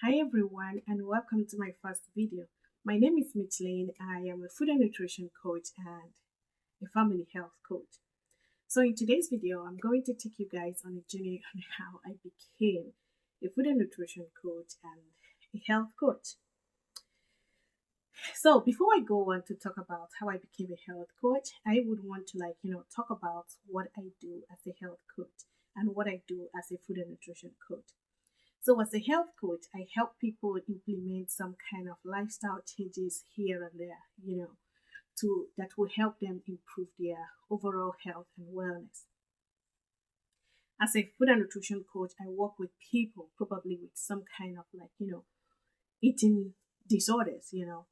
Hi everyone and welcome to my first video. My name is Micheline. I am a food and nutrition coach and a family health coach. So in today's video, I'm going to take you guys on a journey on how I became a food and nutrition coach and a health coach. So before I go on to talk about how I became a health coach, I would want to talk about what I do as a health coach and what I do as a food and nutrition coach. So, as a health coach, I help people implement some kind of lifestyle changes here and there, to that will help them improve their overall health and wellness. As a food and nutrition coach, I work with people probably with some kind of eating disorders,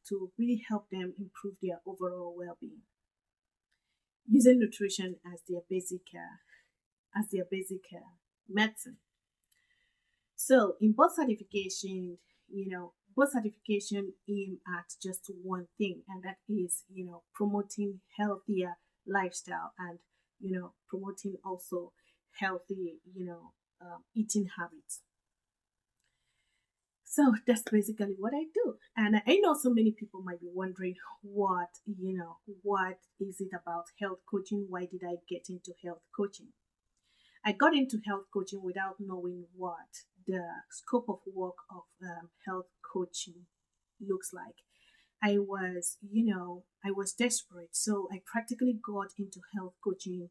to really help them improve their overall well-being using nutrition as their basic medicine. So in both certification aim at just one thing, and that is, promoting healthier lifestyle and, promoting also healthy, eating habits. So that's basically what I do. And I know so many people might be wondering what is it about health coaching? Why did I get into health coaching? I got into health coaching without knowing what the scope of work of health coaching looks like. I was desperate, so I practically got into health coaching,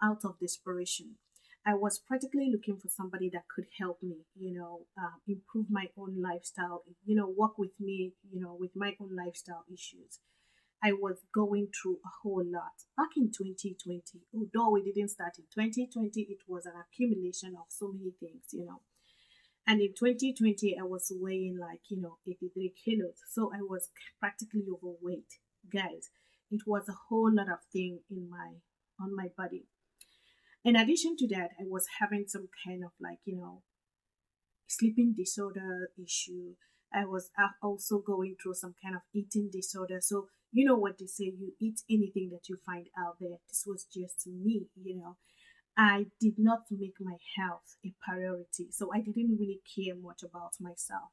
out of desperation. I was practically looking for somebody that could help me, improve my own lifestyle, work with me, with my own lifestyle issues. I was going through a whole lot back in 2020. Although we didn't start in 2020, it was an accumulation of so many things, And in 2020, I was weighing 83 kilos. So I was practically overweight. Guys, it was a whole lot of thing on my body. In addition to that, I was having some kind of sleeping disorder issue. I was also going through some kind of eating disorder. So, you know what they say, you eat anything that you find out there. This was just me. I did not make my health a priority. So I didn't really care much about myself.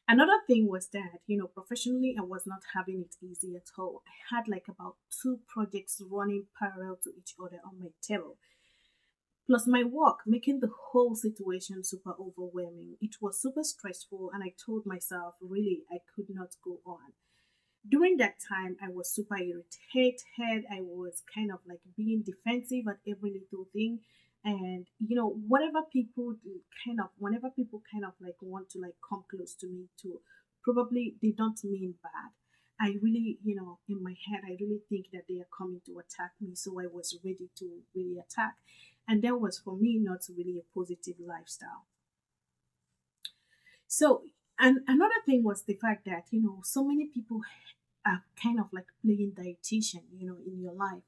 Another thing was that, professionally, I was not having it easy at all. I had like about two projects running parallel to each other on my table. Plus my work, making the whole situation super overwhelming. It was super stressful, and I told myself, really, I could not go on. During that time, I was super irritated. I was kind of like being defensive at every little thing. And, whatever people do, whenever people kind of like want to like come close to me to probably they don't mean bad. I really, in my head, I really think that they are coming to attack me. So I was ready to really attack. And that was for me not really a positive lifestyle. So, and another thing was the fact that, so many people are kind of like playing dietitian, in your life,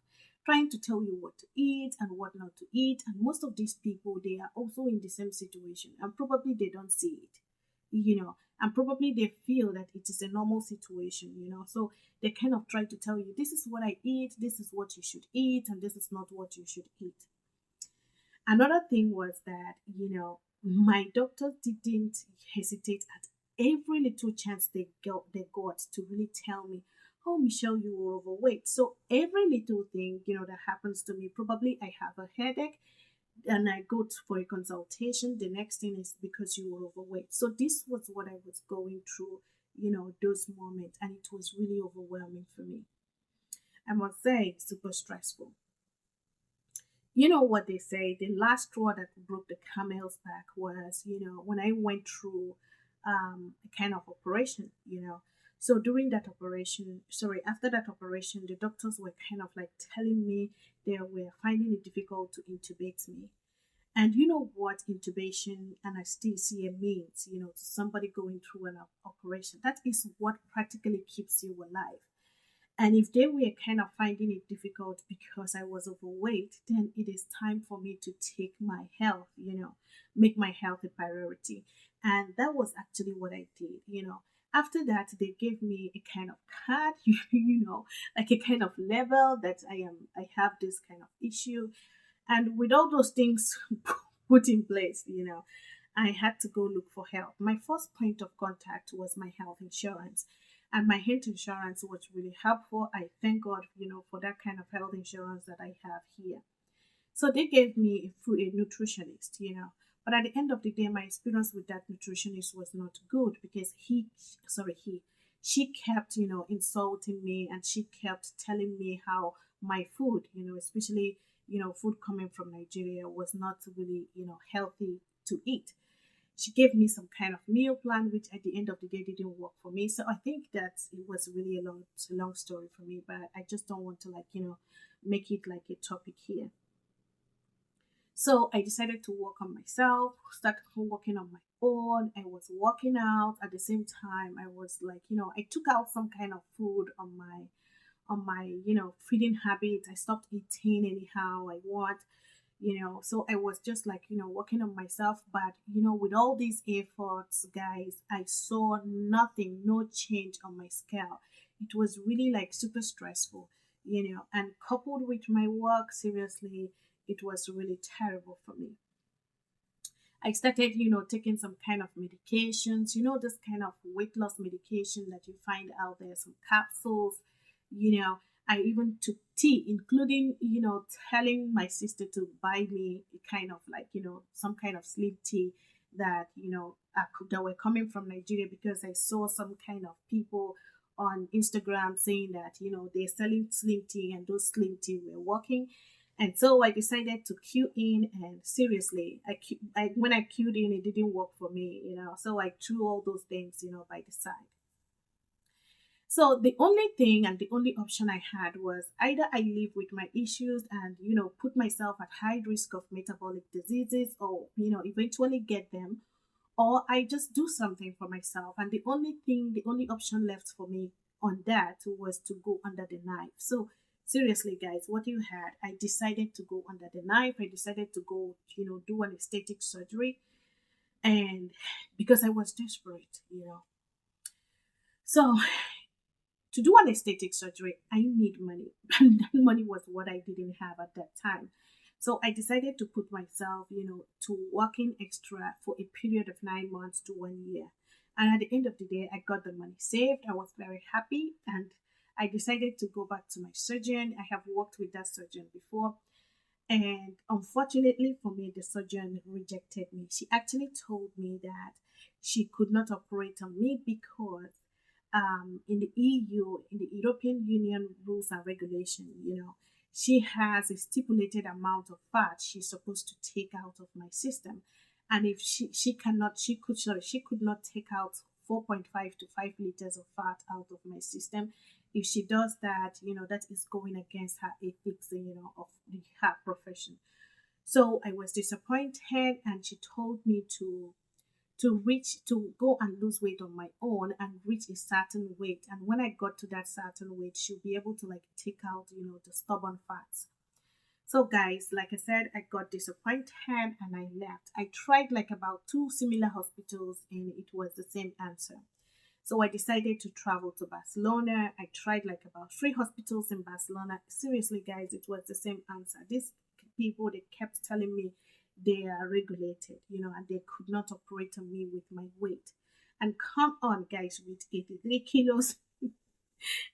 trying to tell you what to eat and what not to eat. And most of these people, they are also in the same situation and probably they don't see it, and probably they feel that it is a normal situation, So they kind of try to tell you, this is what I eat, this is what you should eat, and this is not what you should eat. Another thing was that, my doctor didn't hesitate at every little chance they got to really tell me, oh, Michelle, you were overweight. So every little thing, that happens to me, probably I have a headache and I go for a consultation. The next thing is because you were overweight. So this was what I was going through, those moments. And it was really overwhelming for me. I must say, super stressful. You know what they say, the last straw that broke the camel's back was, when I went through a kind of operation, So during that operation, sorry, after that operation, the doctors were kind of like telling me they were finding it difficult to intubate me. And you know what intubation anesthesia means, to somebody going through an operation. That is what practically keeps you alive. And if they were kind of finding it difficult because I was overweight, then it is time for me to take my health, make my health a priority. And that was actually what I did. After that, they gave me a kind of card, like a kind of level that I have this kind of issue. And with all those things put in place, I had to go look for help. My first point of contact was my health insurance. And my health insurance was really helpful. I thank God, for that kind of health insurance that I have here. So they gave me a nutritionist, But at the end of the day, my experience with that nutritionist was not good because she kept, insulting me, and she kept telling me how my food, especially, food coming from Nigeria was not really, healthy to eat. She gave me some kind of meal plan, which at the end of the day didn't work for me. So I think that it was really a long story for me, but I just don't want to make it like a topic here. So I decided to work on myself, started working on my own. I was working out at the same time. I was like, I took out some kind of food on my feeding habits. I stopped eating anyhow I want. So I was just like, working on myself. But with all these efforts, guys, I saw nothing, no change on my scale. It was really like super stressful, and coupled with my work, seriously, it was really terrible for me. I started, taking some kind of medications, this kind of weight loss medication that you find out there, some capsules, you know. I even took tea, including, telling my sister to buy me a kind of like, some kind of slim tea that, that were coming from Nigeria, because I saw some kind of people on Instagram saying that, they're selling slim tea and those slim tea were working. And so I decided to queue in, and seriously, when I queued in, it didn't work for me, So I threw all those things, by the side. So the only thing and the only option I had was either I live with my issues and, put myself at high risk of metabolic diseases, or, eventually get them, or I just do something for myself. And the only option left for me on that was to go under the knife. So seriously, guys, what you had, I decided to go under the knife. I decided to go, do an aesthetic surgery, and because I was desperate. So to do an aesthetic surgery, I need money. And that money was what I didn't have at that time. So I decided to put myself, to working extra for a period of 9 months to 1 year. And at the end of the day, I got the money saved. I was very happy, and I decided to go back to my surgeon. I have worked with that surgeon before. And unfortunately for me, the surgeon rejected me. She actually told me that she could not operate on me because in the EU, in the European Union rules and regulation, she has a stipulated amount of fat she's supposed to take out of my system. And if she could not take out 4.5 to 5 liters of fat out of my system. If she does that, that is going against her ethics, of her profession. So I was disappointed, and she told me to go and lose weight on my own and reach a certain weight. And when I got to that certain weight, she'll be able to like take out, the stubborn fats. So guys, like I said, I got disappointed and I left. I tried like about two similar hospitals and it was the same answer. So I decided to travel to Barcelona. I tried like about three hospitals in Barcelona. Seriously, guys, it was the same answer. These people, they kept telling me they are regulated, and they could not operate on me with my weight. And come on, guys, with 83 kilos,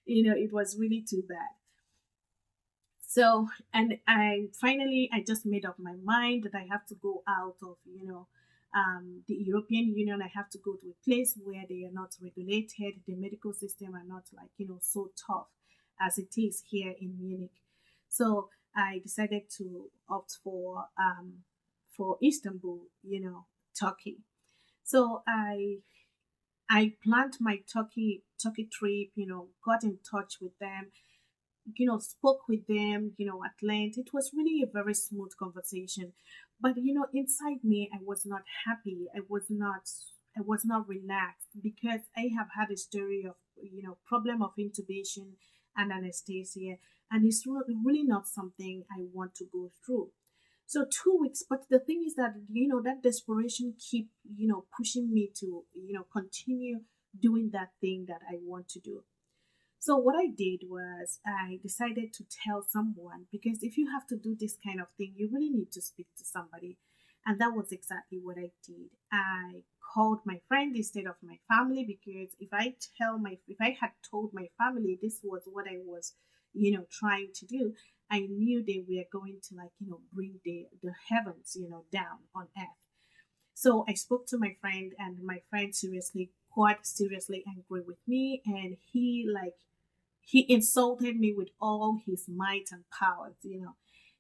it was really too bad. So, and I just made up my mind that I have to go out of, the European Union. I have to go to a place where they are not regulated. The medical system are not like, so tough as it is here in Munich. So I decided to opt for Istanbul, Turkey. So I planned my Turkey trip, got in touch with them, spoke with them, at length. It was really a very smooth conversation. But, inside me, I was not happy. I was not relaxed because I have had a story of, problem of intubation and anesthesia. And it's really not something I want to go through. So 2 weeks, but the thing is that, that desperation keep, pushing me to, continue doing that thing that I want to do. So what I did was I decided to tell someone, because if you have to do this kind of thing, you really need to speak to somebody. And that was exactly what I did. I called my friend instead of my family, because if I had told my family this was what I was, trying to do, I knew they were going to, like, bring the heavens, down on earth. So I spoke to my friend, and my friend seriously, quite seriously angry with me, and he insulted me with all his might and powers.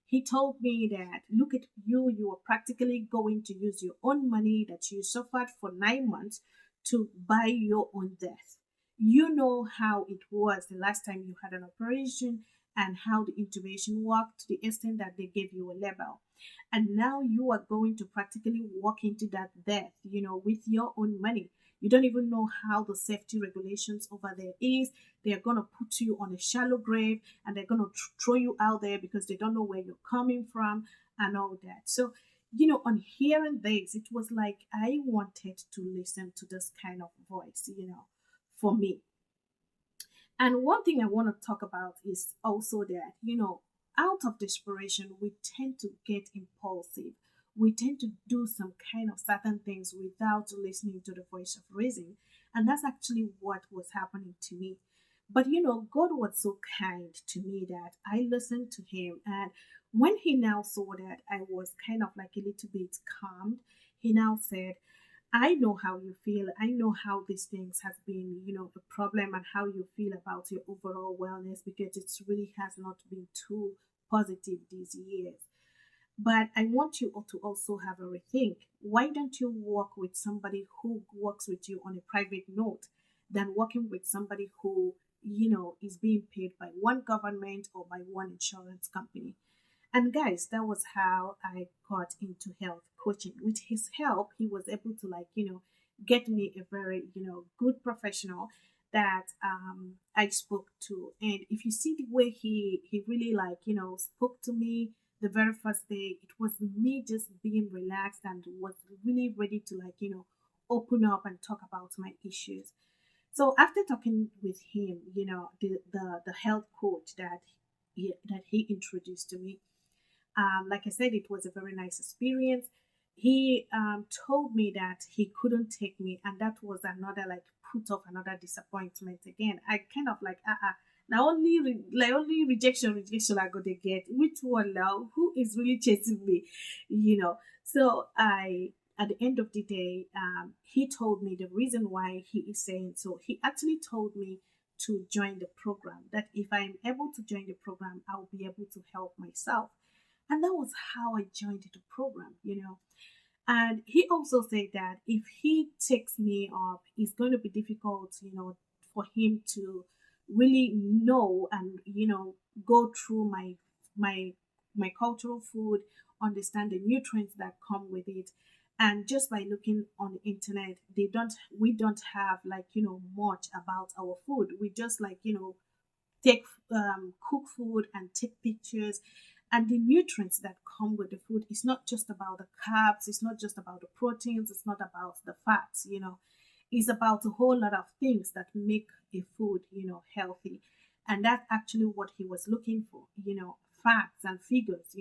He told me that, look at you, you are practically going to use your own money that you suffered for 9 months to buy your own death. You know how it was the last time you had an operation, and how the intubation worked, to the extent that they gave you a label. And now you are going to practically walk into that death, with your own money. You don't even know how the safety regulations over there is. They're going to put you on a shallow grave, and they're going to throw you out there because they don't know where you're coming from and all that. So, on hearing this, it was like I wanted to listen to this kind of voice, for me. And one thing I want to talk about is also that, out of desperation, we tend to get impulsive. We tend to do some kind of certain things without listening to the voice of reason. And that's actually what was happening to me. But, God was so kind to me that I listened to him. And when he now saw that I was kind of like a little bit calmed, he now said, I know how you feel. I know how these things has been, a problem, and how you feel about your overall wellness, because it really has not been too positive these years. But I want you all to also have a rethink. Why don't you work with somebody who works with you on a private note than working with somebody who, is being paid by one government or by one insurance company? And guys, that was how I got into health coaching. With his help, he was able to, like, get me a very, good professional that I spoke to. And if you see the way he really, like, spoke to me the very first day, it was me just being relaxed and was really ready to, like, open up and talk about my issues. So after talking with him, the health coach that he introduced to me, like I said, it was a very nice experience. He told me that he couldn't take me, and that was another, like, put off another disappointment again. I kind of like, now only rejection I got to get. Which one now? Who is really chasing me? So I. At the end of the day, he told me the reason why he is saying so. He actually told me to join the program. That if I am able to join the program, I'll be able to help myself. And that was how I joined the program. And he also said that if he takes me up, it's going to be difficult, for him to really know and, go through my my cultural food, understand the nutrients that come with it. And just by looking on the internet, we don't have, like, much about our food. We just, like, take cook food and take pictures, and the nutrients that come with the food. It's not just about the carbs, it's not just about the proteins, it's not about the fats. It's about a whole lot of things that make a food, healthy. And that's actually what he was looking for, facts and figures,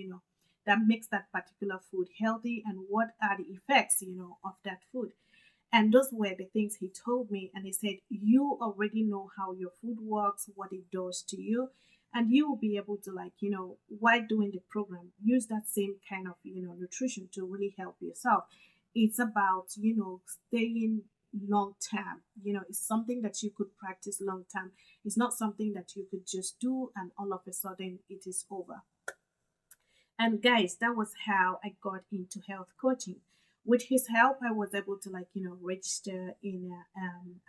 that makes that particular food healthy, and what are the effects, of that food. And those were the things he told me. And he said, you already know how your food works, what it does to you. And you will be able to, like, while doing the program, use that same kind of, nutrition to really help yourself. It's about, staying long term. It's something that you could practice long term. It's not something that you could just do and all of a sudden it is over. And guys, that was how I got into health coaching. With his help, I was able to, like, register in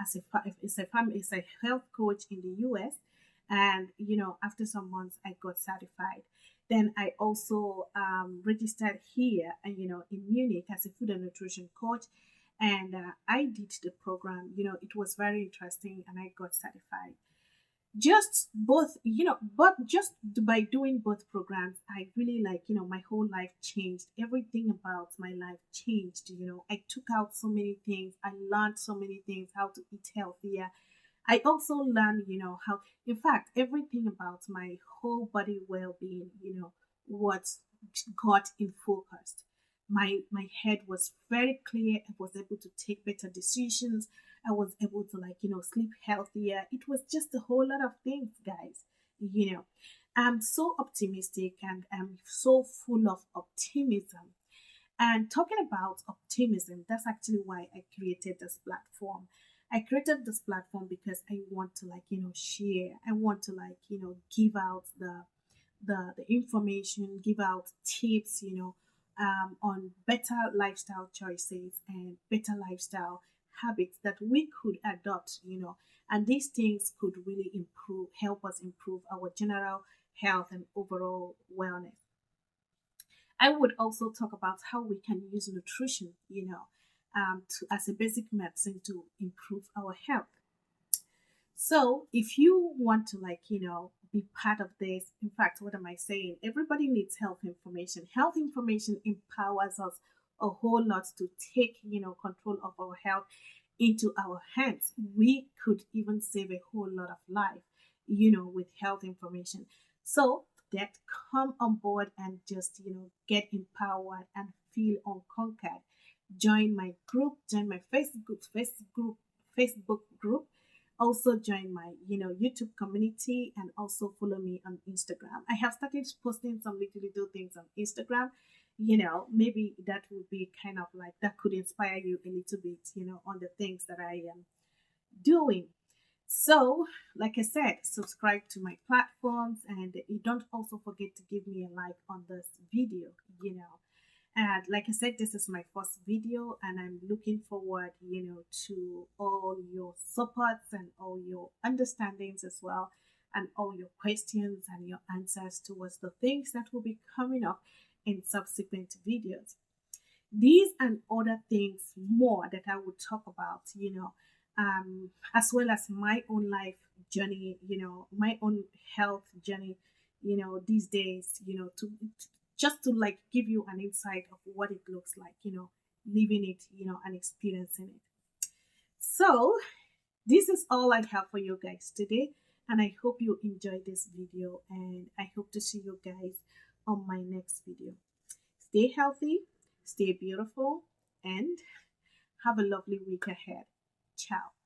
as a health coach in the U.S. And after some months, I got certified. Then I also registered here, in Munich as a food and nutrition coach. And I did the program. It was very interesting, and I got certified. Just both, but just by doing both programs, I really, like, my whole life changed. Everything about my life changed. I took out so many things. I learned so many things, how to eat healthier. I also learned, how, in fact, everything about my whole body well-being, what got in focus. My head was very clear. I was able to take better decisions. I was able to, sleep healthier. It was just a whole lot of things, guys. you know I'm so optimistic, and I'm so full of optimism. And talking about optimism, that's actually why I created this platform. I created this platform because I want to, share. I want to, give out the information, give out tips, on better lifestyle choices and better lifestyle habits that we could adopt, and these things could really help us improve our general health and overall wellness. I would also talk about how we can use nutrition, as a basic medicine to improve our health. So if you want to, be part of this, in fact, what am I saying? Everybody needs health information. Health information empowers us a whole lot to take, control of our health into our hands. We could even save a whole lot of life, with health information. So that come on board and just, get empowered and feel unconquered. Join my group, join my Facebook group. Also join my, YouTube community, and also follow me on Instagram. I have started posting some little things on Instagram. Maybe that would be kind of like that could inspire you a little bit, on the things that I am doing. So, like I said, subscribe to my platforms, and you don't also forget to give me a like on this video, And like I said, this is my first video, and I'm looking forward, to all your supports and all your understandings as well, and all your questions and your answers towards the things that will be coming up in subsequent videos. These and other things more that I would talk about, as well as my own life journey, my own health journey, these days, just to like give you an insight of what it looks like, living it, and experiencing it. So, this is all I have for you guys today, and I hope you enjoyed this video, and I hope to see you guys on my next video. Stay healthy, stay beautiful, and have a lovely week ahead. Ciao.